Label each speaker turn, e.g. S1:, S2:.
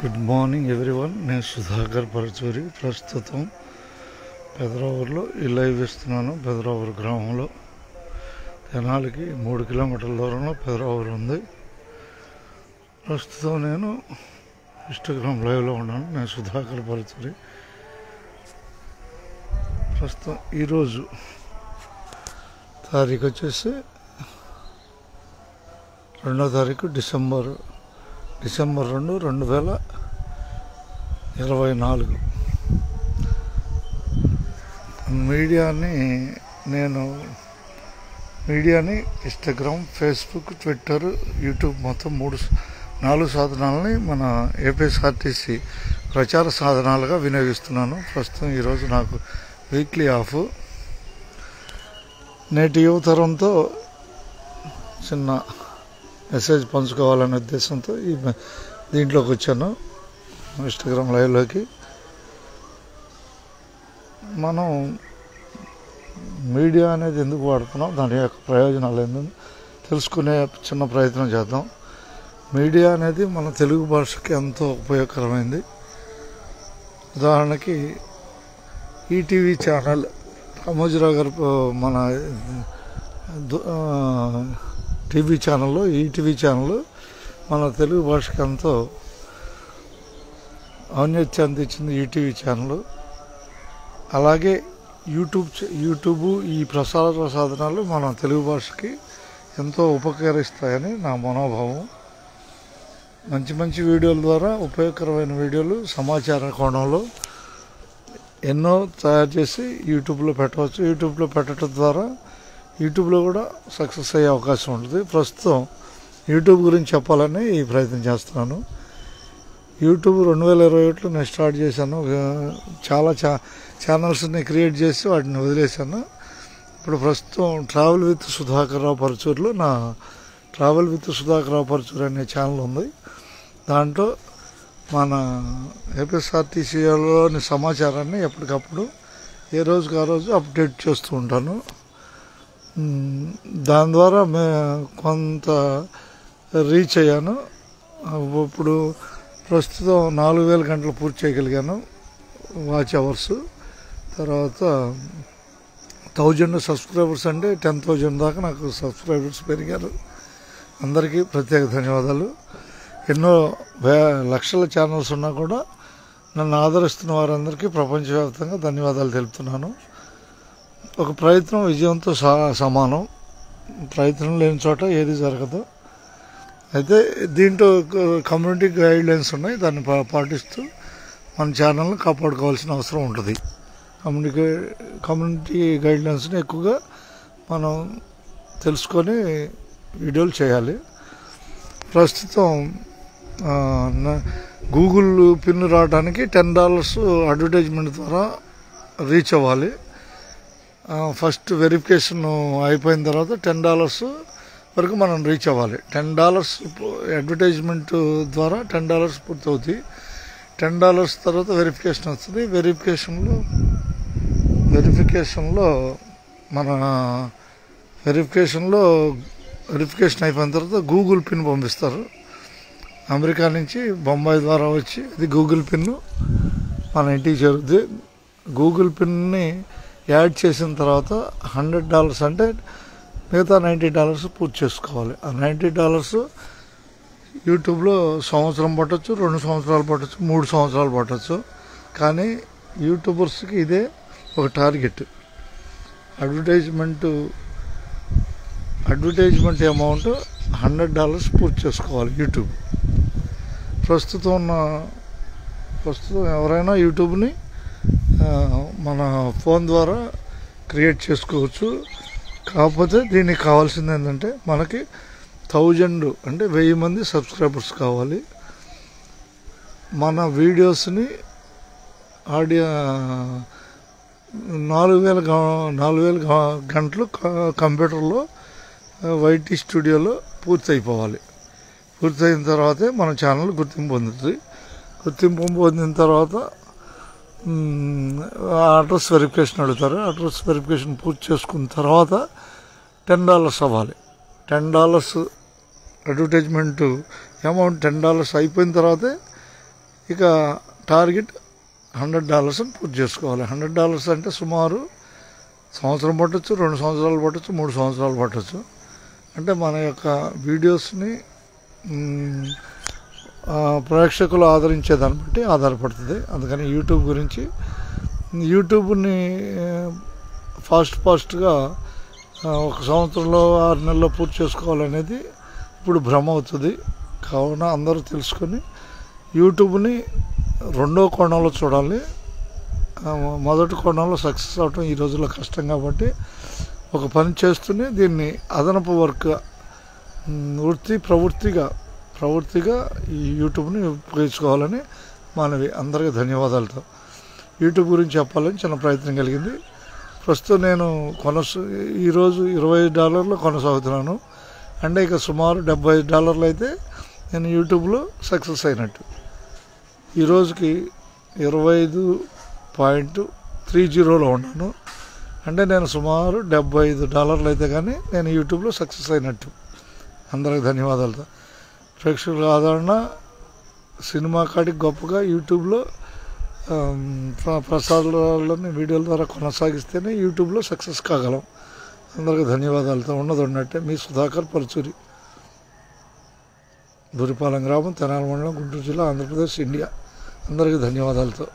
S1: Good morning everyone. నేను సుధాకర్ పరచూరి. ప్రస్తుతం పెదరావూరులో ఈ లైవ్ ఇస్తున్నాను. పెదరావూరు గ్రామంలో తెనాలికి 3 కిలోమీటర్ల దూరంలో పెదరావూరు ఉంది. ప్రస్తుతం నేను ఇన్స్టాగ్రామ్ లైవ్లో ఉన్నాను. నేను సుధాకర్ పరచూరి. ప్రస్తుతం ఈరోజు తారీఖు వచ్చేసి 2వ తారీఖు డిసెంబర్ 2, 2024. మీడియాని ఇన్స్టాగ్రామ్, ఫేస్బుక్, ట్విట్టర్, యూట్యూబ్ మొత్తం 4 సాధనాలని మన ఏపీఎస్ఆర్టీసీ ప్రచార సాధనాలుగా వినియోగిస్తున్నాను. ప్రస్తుతం ఈరోజు నాకు వీక్లీ ఆఫ్. నేటి యువతరంతో చిన్న మెసేజ్ పంచుకోవాలనే ఉద్దేశంతో దీంట్లోకి వచ్చాను, ఇన్స్టాగ్రామ్ లైవ్లోకి. మనం మీడియా అనేది ఎందుకు వాడుతున్నాం, దాని యొక్క ప్రయోజనాలు ఏంటని తెలుసుకునే చిన్న ప్రయత్నం చేద్దాం. మీడియా అనేది మన తెలుగు భాషకి ఎంతో ఉపయోగకరమైంది. ఉదాహరణకి ఈటీవీ ఛానల్, రామోజీరావు గారు మన టీవీ ఛానల్లో, ఈటీవీ ఛానల్ మన తెలుగు భాషకి ఎంతో ఔన్నత్యాన్ని ఇచ్చింది ఈటీవీ ఛానల్. అలాగే యూట్యూబ్ ఈ ప్రసార సాధనాలు మన తెలుగు భాషకి ఎంతో ఉపకరిస్తాయని నా మనోభావం. మంచి వీడియోల ద్వారా, ఉపయోగకరమైన వీడియోలు సమాచార కోణంలో ఎన్నో తయారు చేసి యూట్యూబ్లో పెట్టవచ్చు. యూట్యూబ్లో పెట్టడం ద్వారా యూట్యూబ్లో కూడా సక్సెస్ అయ్యే అవకాశం ఉంటుంది. ప్రస్తుతం యూట్యూబ్ గురించి చెప్పాలని ఈ ప్రయత్నం చేస్తున్నాను. యూట్యూబ్ 2021లో నేను స్టార్ట్ చేశాను. చాలా ఛానల్స్ని క్రియేట్ చేసి వాటిని వదిలేశాను. ఇప్పుడు ప్రస్తుతం ట్రావెల్ విత్ సుధాకర్ రావు పరచూరులో నా ట్రావెల్ విత్ సుధాకర్ రావు పరచూరు అనే ఛానల్ ఉంది. దాంట్లో మన ఏపీఎస్ఆర్టీసీలోని సమాచారాన్ని ఎప్పటికప్పుడు ఏ రోజుకి ఆ రోజు అప్డేట్ చేస్తూ ఉంటాను. దాని ద్వారా కొంత రీచ్ అయ్యాను. ఇప్పుడు ప్రస్తుతం 4000 గంటలు పూర్తి చేయగలిగాను వాచ్ అవర్స్. తర్వాత 1000 సబ్స్క్రైబర్స్ అంటే 10,000 దాకా నాకు సబ్స్క్రైబర్స్ పెరిగారు. అందరికీ ప్రత్యేక ధన్యవాదాలు. ఎన్నో లక్షల ఛానల్స్ ఉన్నా కూడా నన్ను ఆదరిస్తున్న వారందరికీ ప్రపంచవ్యాప్తంగా ధన్యవాదాలు తెలుపుతున్నాను. ఒక ప్రయత్నం విజయంతో సమానం. ప్రయత్నం లేని చోట ఏది జరగదు. అయితే దీంట్లో కమ్యూనిటీ గైడ్ లైన్స్ ఉన్నాయి. దాన్ని పాటిస్తూ మన ఛానల్ని కాపాడుకోవాల్సిన అవసరం ఉంటుంది. కమ్యూనిటీ గైడ్ లైన్స్ని ఎక్కువగా మనం తెలుసుకొని వీడియోలు చేయాలి. ప్రస్తుతం గూగుల్ పిన్ రావడానికి $10 అడ్వర్టైజ్మెంట్ ద్వారా రీచ్ అవ్వాలి. ఫస్ట్ వెరిఫికేషన్ అయిపోయిన తర్వాత $10 వరకు మనం రీచ్ అవ్వాలి. $10 అడ్వర్టైజ్మెంట్ ద్వారా $10 పూర్తవుతాయి. $10 తర్వాత వెరిఫికేషన్ వస్తుంది. వెరిఫికేషన్ అయిపోయిన తర్వాత గూగుల్ పిన్ పంపిస్తారు. అమెరికా నుంచి బొంబాయి ద్వారా వచ్చి ఇది గూగుల్ పిన్ మన ఇంటికి చేరుద్ది. గూగుల్ పిన్ని యాడ్ చేసిన తర్వాత $100 అంటే మిగతా $90 పూర్తి చేసుకోవాలి. ఆ $90 యూట్యూబ్లో సంవత్సరం పట్టచ్చు, 2 సంవత్సరాలు పట్టచ్చు, 3 సంవత్సరాలు పట్టచ్చు. కానీ యూట్యూబర్స్కి ఇదే ఒక టార్గెట్. అడ్వర్టైజ్మెంట్ అమౌంట్ $100 పూర్తి చేసుకోవాలి యూట్యూబ్. ప్రస్తుతం ఎవరైనా యూట్యూబ్ని మన ఫోన్ ద్వారా క్రియేట్ చేసుకోవచ్చు. కాకపోతే దీనికి కావాల్సింది ఏంటంటే మనకి 1000 అంటే 1000 మంది సబ్స్క్రైబర్స్ కావాలి. మన వీడియోస్ని 4000 గంటలు కంప్యూటర్లో వైటీ స్టూడియోలో పూర్తయిపోవాలి. పూర్తయిన తర్వాతే మన ఛానల్ గుర్తింపు పొందుతుంది. గుర్తింపు పొందిన తర్వాత అడ్రస్ వెరిఫికేషన్ అడుగుతారు. అడ్రస్ వెరిఫికేషన్ పూర్తి చేసుకున్న తర్వాత $10 అవ్వాలి. $10 అడ్వర్టైజ్మెంట్ అమౌంట్ $10 అయిపోయిన తర్వాతే ఇక టార్గెట్ $100 పూర్తి చేసుకోవాలి. $100 అంటే సుమారు సంవత్సరం పట్టచ్చు, 2 సంవత్సరాలు పట్టచ్చు, 3 సంవత్సరాలు పట్టచ్చు. అంటే మన యొక్క వీడియోస్ని ప్రేక్షకులు ఆదరించే దాన్ని బట్టి ఆధారపడుతుంది. అందుకని యూట్యూబ్ గురించి యూట్యూబ్ని ఫాస్ట్గా 1 సంవత్సరంలో 6 నెలల్లో పూర్తి చేసుకోవాలనేది ఇప్పుడు భ్రమ అవుతుంది. కావున అందరూ తెలుసుకొని యూట్యూబ్ని రెండో కోణంలో చూడాలి. మొదటి కోణంలో సక్సెస్ అవటం ఈ రోజుల్లో కష్టం కాబట్టి ఒక పని చేస్తూనే దీన్ని అదనపు వర్క్ ప్రవృత్తిగా ఈ యూట్యూబ్ని ఉపయోగించుకోవాలని మనవి. అందరికీ ధన్యవాదాలతో యూట్యూబ్ గురించి చెప్పాలని చిన్న ప్రయత్నం కలిగింది. ప్రస్తుతం నేను ఈరోజు $25 కొనసాగుతున్నాను. అంటే ఇక సుమారు $75 అయితే నేను యూట్యూబ్లో సక్సెస్ అయినట్టు. ఈరోజుకి 25.30లో ఉన్నాను. అంటే నేను సుమారు $75 అయితే కానీ నేను యూట్యూబ్లో సక్సెస్ అయినట్టు. అందరికి ధన్యవాదాలతో ప్రేక్షకుల ఆదరణ సినిమా కాడికి గొప్పగా యూట్యూబ్లో ప్రసారాలని వీడియోల ద్వారా కొనసాగిస్తేనే యూట్యూబ్లో సక్సెస్ కాగలం. అందరికీ ధన్యవాదాలతో ఉన్నట్టే మీ సుధాకర్ పరుచూరి, బురిపాలెం గ్రామం, తెనాలి మండలం, గుంటూరు జిల్లా, ఆంధ్రప్రదేశ్, ఇండియా. అందరికీ ధన్యవాదాలతో.